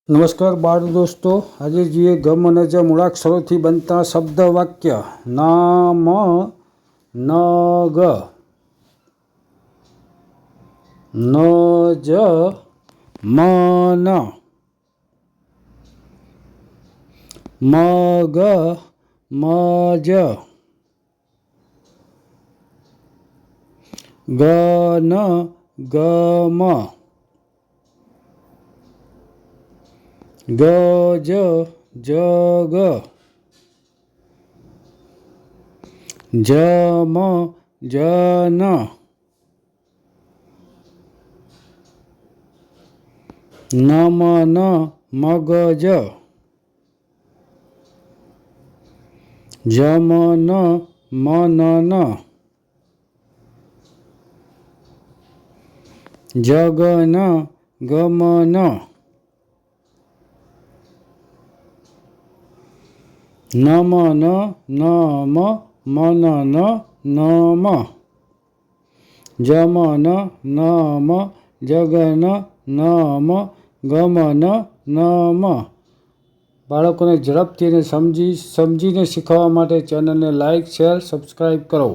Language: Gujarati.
નમસ્કાર બાળ દોસ્તો, આજે જોઈએ ગમ અને જ મૂળાક્ષરોથી બનતા શબ્દ વાક્ય. નામ નગ, નજ મન, મગ મજ, ગન ગમ, ગજ જગ, જમ જન, નમન મગજ, જમન મનન, જગન ગમન, નમન નમ મનન નમ, જમન નમ જગન નમ ગમન નમ. બાળકોને ઝડપથી અને સમજીને શીખવવા માટે ચેનલને લાઇક, શેર, સબસ્ક્રાઈબ કરો.